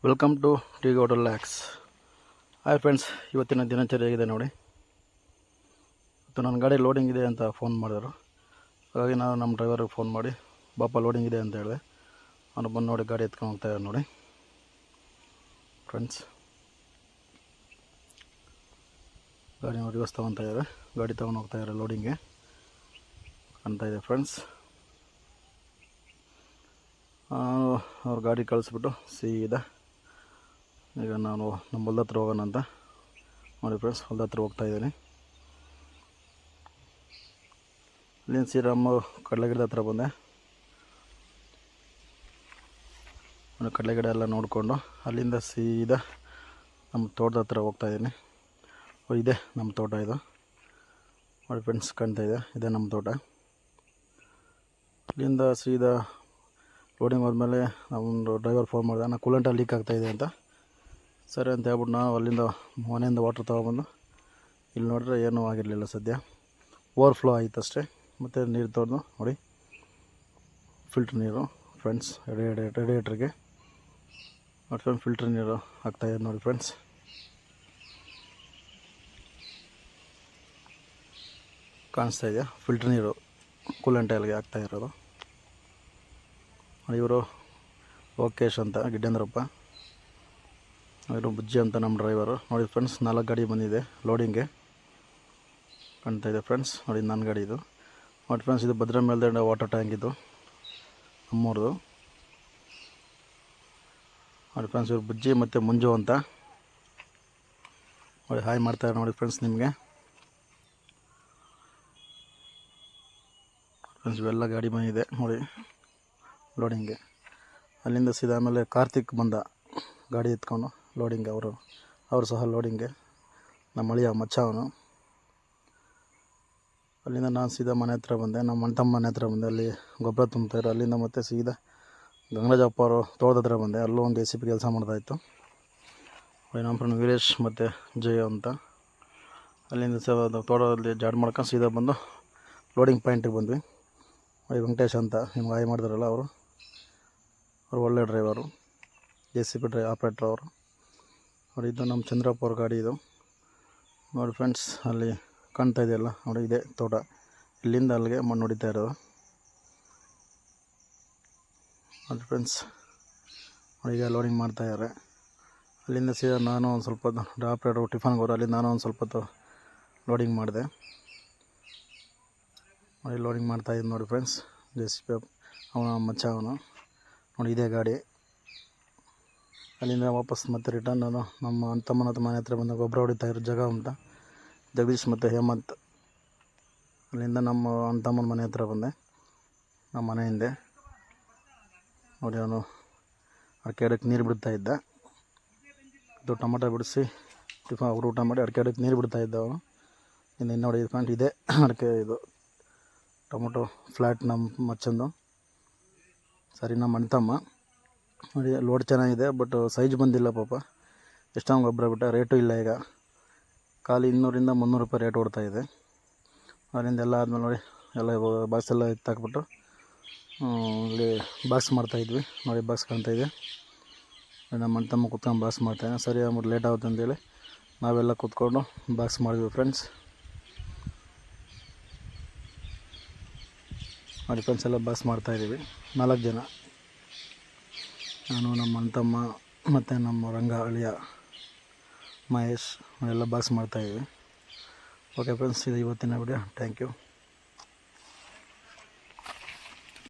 Welcome to ಟಿ ಗೋಟಲ್ ಲ್ಯಾಕ್ಸ್. ಹಾಯ್ ಫ್ರೆಂಡ್ಸ್, ಇವತ್ತಿನ ದಿನಚರಿ ಆಗಿದೆ ನೋಡಿ. ಇವತ್ತು ನನ್ನ ಗಾಡಿ ಲೋಡಿಂಗ್ ಇದೆ ಅಂತ ಫೋನ್ ಮಾಡಿದರು. ಹಾಗಾಗಿ ನಾನು ನಮ್ಮ ಡ್ರೈವರ್ಗೆ ಫೋನ್ ಮಾಡಿ ಬಾಪ ಲೋಡಿಂಗ್ ಇದೆ ಅಂತ ಹೇಳಿದೆ. ಅವನು ಬಂದು ನೋಡಿ ಗಾಡಿ ಎತ್ಕೊಂಡು ಹೋಗ್ತಾಯಿದ್ದಾರೆ ನೋಡಿ ಫ್ರೆಂಡ್ಸ್. ಗಾಡಿ ನೋಡಿ ರಿವರ್ಸ್ ತೊಗೊತಾಯಿದ್ದಾರೆ, ಗಾಡಿ ತೊಗೊಂಡು ಹೋಗ್ತಾಯಿದ್ದಾರೆ ಲೋಡಿಂಗ್ಗೆ ಅಂತ ಇದೆ ಫ್ರೆಂಡ್ಸ್. ಅವ್ರ ಗಾಡಿ ಕಳಿಸ್ಬಿಟ್ಟು ಸೀದಾ ಈಗ ನಾನು ನಮ್ಮ ಹೊಲ್ದ ಹತ್ರ ಹೋಗೋಣ ಅಂತ ನೋಡಿ ಫ್ರೆಂಡ್ಸ್. ಹೊಲ್ದ ಹತ್ರ ಹೋಗ್ತಾಯಿದ್ದೀನಿ. ಇಲ್ಲಿಂದ ಶ್ರೀರಾಮ ಕಡಲೆ ಗಿಡದ ಹತ್ರ ಬಂದೆ. ಕಡಲೆ ಗಿಡ ಎಲ್ಲ ನೋಡಿಕೊಂಡು ಅಲ್ಲಿಂದ ಸೀದಾ ನಮ್ಮ ತೋಟದ ಹತ್ರ ಹೋಗ್ತಾಯಿದ್ದೀನಿ. ಇದೆ ನಮ್ಮ ತೋಟ, ಇದು ನೋಡಿ ಫ್ರೆಂಡ್ಸ್, ಕಾಣ್ತಾ ಇದೆ, ಇದೇ ನಮ್ಮ ತೋಟ. ಅಲ್ಲಿಂದ ಸೀದಾ ಲೋಡಿಂಗ್ ಹೋದ್ಮೇಲೆ ನಮ್ಮದು ಡ್ರೈವರ್ ಫೋನ್ ಮಾಡಿದೆ, ನಾನು ಕೂಲೆಂಟ ಲೀಕ್ ಆಗ್ತಾಯಿದೆ ಅಂತ. ಸರಿ ಅಂತ ಹೇಳ್ಬಿಟ್ಟು ನಾವು ಅಲ್ಲಿಂದ ಮನೆಯಿಂದ ವಾಟ್ರ್ ತೊಗೊಬಂದು ಇಲ್ಲಿ ನೋಡಿದ್ರೆ ಏನೂ ಆಗಿರಲಿಲ್ಲ, ಸದ್ಯ ಓವರ್ಫ್ಲೋ ಆಯಿತು ಅಷ್ಟೇ. ಮತ್ತು ನೀರು ತೊಗೊಂಡು ನೋಡಿ, ಫಿಲ್ಟ್ರ್ ನೀರು ಫ್ರೆಂಡ್ಸ್, ರೇಡಿಯೇಟ್ರಿಗೆ ಮಾಡ್ಕೊಂಡು ಫಿಲ್ಟ್ರ್ ನೀರು ಹಾಕ್ತಾಯಿದೆ ನೋಡಿ ಫ್ರೆಂಡ್ಸ್. ಕಾಣಿಸ್ತಾ ಇದೆಯಾ, ಫಿಲ್ಟ್ರ್ ನೀರು ಕೂಲೆಂಟ್ ಆಯಿಲ್ಗೆ ಹಾಕ್ತಾಯಿರೋದು. ಇವರು ಲೋಕೇಶ್ ಅಂತ, ಗಿಡ್ಡೇಂದ್ರಪ್ಪ. ಇವರು ಬುಜ್ಜಿ ಅಂತ ನಮ್ಮ ಡ್ರೈವರು. ನೋಡಿ ಫ್ರೆಂಡ್ಸ್, 4 ಗಾಡಿ ಬಂದಿದೆ ಲೋಡಿಂಗ್ಗೆ, ಕಾಣ್ತಾ ಇದೆ ಫ್ರೆಂಡ್ಸ್. ನೋಡಿ ನನ್ನ ಗಾಡಿ ಇದು. ನೋಡಿ ಫ್ರೆಂಡ್ಸ್, ಇದು ಭದ್ರಾ ಮೇಲ್ದಂಡೆ ವಾಟರ್ ಟ್ಯಾಂಕ್, ಇದು ನಮ್ಮೂರದು. ನೋಡಿ ಫ್ರೆಂಡ್ಸ್, ಇವರು ಬುಜ್ಜಿ ಮತ್ತು ಮಂಜು ಅಂತ. ನೋಡಿ ಹಾಯ್ ಮಾಡ್ತಾರೆ ನೋಡಿ ಫ್ರೆಂಡ್ಸ್ ನಿಮಗೆ. ಫ್ರೆಂಡ್ಸ್, ಇವೆಲ್ಲ ಗಾಡಿ ಬಂದಿದೆ ನೋಡಿ ಲೋಡಿಂಗ್ಗೆ. ಅಲ್ಲಿಂದ ಸೀದಾ ಆಮೇಲೆ ಕಾರ್ತಿಕ್ ಬಂದ ಗಾಡಿ ಎತ್ಕೊಂಡು ಲೋಡಿಂಗ್, ಅವರು ಸಹ ಲೋಡಿಂಗ್ಗೆ. ನಮ್ಮ ಅಳಿಯ ಮಚ್ಚ ಅವನು. ಅಲ್ಲಿಂದ ನಾನು ಸೀದಾ ಮನೆ ಹತ್ರ ಬಂದೆ, ನಮ್ಮ ಅಣ್ಣ ತಮ್ಮ ಮನೆ ಹತ್ರ ಬಂದೆ, ಅಲ್ಲಿ ಗೊಬ್ಬರ ತುಂಬ್ತಾಯಿದ್ರು. ಅಲ್ಲಿಂದ ಮತ್ತೆ ಸೀದಾ ಗಂಗರಾಜಪ್ಪ ಅವರು ತೋಟದ ಹತ್ರ ಬಂದೆ, ಅಲ್ಲೂ ಒಂದು ACP ಕೆಲಸ ಮಾಡ್ತಾಯಿತ್ತು. ನಮ್ಮ ಫ್ರೆಂಡ್ ವೀರೇಶ್ ಮತ್ತು ಜಯ ಅಂತ. ಅಲ್ಲಿಂದ ತೋಟದಲ್ಲಿ ಜಾಡ್ ಮಾಡ್ಕೊಂಡು ಸೀದಾ ಬಂದು ಲೋಡಿಂಗ್ ಪಾಯಿಂಟಿಗೆ ಬಂದ್ವಿ. ವೆಂಕಟೇಶ್ ಅಂತ ನಿಮ್ಗೆ ಹಾಯ್ ಮಾಡಿದ್ರಲ್ಲ, ಅವರು ಒಳ್ಳೆ ಡ್ರೈವರು, ACP ಆಪ್ರೇಟ್ರ್ ಅವರು. ನೋಡಿ ಇದು ನಮ್ಮ ಚಂದ್ರಪ್ಪ ಅವ್ರ ಗಾಡಿ ಇದು. ನೋಡಿ ಫ್ರೆಂಡ್ಸ್, ಅಲ್ಲಿ ಕಾಣ್ತಾ ಇದೆಯಲ್ಲ ನೋಡಿ, ಇದೆ ತೋಟ. ಇಲ್ಲಿಂದ ಅಲ್ಲಿಗೆ ಮಣ್ಣು ಹೊಡಿತಾ ಇರೋದು ನೋಡಿ ಫ್ರೆಂಡ್ಸ್. ಈಗ ಲೋಡಿಂಗ್ ಮಾಡ್ತಾಯಿದ್ದಾರೆ. ಅಲ್ಲಿಂದ ಸೀದಾ ನಾನು ಒಂದು ಸ್ವಲ್ಪ ಹೊತ್ತು ಆಪ್ರೇಟ್ರು ಟಿಫನ್ಗೆ ಹೋದ್ರು, ಅಲ್ಲಿ ನಾನು ಒಂದು ಸ್ವಲ್ಪ ಹೊತ್ತು ಲೋಡಿಂಗ್ ಮಾಡಿದೆ. ನೋಡಿ ಲೋಡಿಂಗ್ ಮಾಡ್ತಾಯಿದ್ದು ನೋಡಿ ಫ್ರೆಂಡ್ಸ್. ACP ಅವನ ಮಚ್ಚ ಅವನು. ನೋಡಿ ಇದೇ ಗಾಡಿ. ಅಲ್ಲಿಂದ ವಾಪಸ್ ಮತ್ತೆ ರಿಟರ್ನ್ ನಾನು ನಮ್ಮ ಅಣ್ಣ ತಮ್ಮನ ಮನೆ ಹತ್ರ ಬಂದ ಗೊಬ್ಬರ ಹೊಡಿತಾಯಿದ್ರು ಜಾಗ ಅಂತ, ಜಗದೀಶ್ ಮತ್ತು ಹೇಮಂತ್. ಅಲ್ಲಿಂದ ನಮ್ಮ ಅಣ್ಣ ತಮ್ಮನ ಮನೆ ಹತ್ರ ಬಂದೆ, ನಮ್ಮ ಮನೆ ಹಿಂದೆ. ನೋಡಿ ಅವನು ಅಡಿಕೆ ಗಿಡಕ್ಕೆ ನೀರು ಬಿಡ್ತಾಯಿದ್ದ. ಇದು ಟೊಮೊಟೊ ಬಿಡಿಸಿ ಅವರು ಊಟ ಮಾಡಿ ಅಡಿಕೆ ಗಿಡಕ್ಕೆ ನೀರು ಬಿಡ್ತಾಯಿದ್ದ ಅವನು. ಇನ್ನು ನೋಡಿ ಫ್ರೆಂಡ್, ಇದೆ ಅಡಿಕೆ, ಇದು ಟೊಮೊಟೊ ಫ್ಲ್ಯಾಟ್ ನಮ್ಮ ಮಚ್ಚಂದು. ಸರಿ, ನಮ್ಮ ಅಣ್ಣ ತಮ್ಮ. ನೋಡಿ ಲೋಡ್ ಚೆನ್ನಾಗಿದೆ, ಬಟ್ ಸೈಜ್ ಬಂದಿಲ್ಲ ಪಾಪ. ಎಷ್ಟೊಂದು ಗೊಬ್ಬರ ಬಿಟ್ಟ, ರೇಟು ಇಲ್ಲ ಈಗ. ಖಾಲಿ 200 - 300 ರೂಪಾಯಿ ರೇಟ್ ಓಡ್ತಾಯಿದೆ. ಅದರಿಂದ ಎಲ್ಲ ಆದಮೇಲೆ ನೋಡಿ ಎಲ್ಲ ಬಾಕ್ಸ್ ಎಲ್ಲ ಎತ್ತಾಕ್ಬಿಟ್ಟು ಇಲ್ಲಿ ಬಾಕ್ಸ್ ಮಾಡ್ತಾಯಿದ್ವಿ. ನೋಡಿ ಬಾಕ್ಸ್ ಕಾಣ್ತಾಯಿದೆ. ನಮ್ಮ ಅಣ್ಣ ತಮ್ಮ ಕೂತ್ಕೊಂಡು ಬಾಕ್ಸ್ ಮಾಡ್ತಾಯಿದ್ದೆ. ಸರಿ ಆಗ್ಬಿಟ್ಟು ಲೇಟ್ ಆಗುತ್ತೆ ಅಂತೇಳಿ ನಾವೆಲ್ಲ ಕೂತ್ಕೊಂಡು ಬಾಕ್ಸ್ ಮಾಡಿದ್ವಿ ಫ್ರೆಂಡ್ಸ್. ನೋಡಿ ಫ್ರೆಂಡ್ಸ್, ಎಲ್ಲ ಬಾಕ್ಸ್ ಮಾಡ್ತಾಯಿದ್ದೀವಿ 4 ಜನ, ನಾನು, ನಮ್ಮ ಅಣ್ಣ ತಮ್ಮ ಮತ್ತು ನಮ್ಮ ರಂಗ ಅಳಿಯ ಮಹೇಶ್. ಎಲ್ಲ ಬಾಕ್ಸ್ ಮಾಡ್ತಾಯಿದ್ವಿ. ಓಕೆ ಫ್ರೆಂಡ್ಸ್, ಇದು ಇವತ್ತಿನ ವಿಡಿಯೋ. Thank you.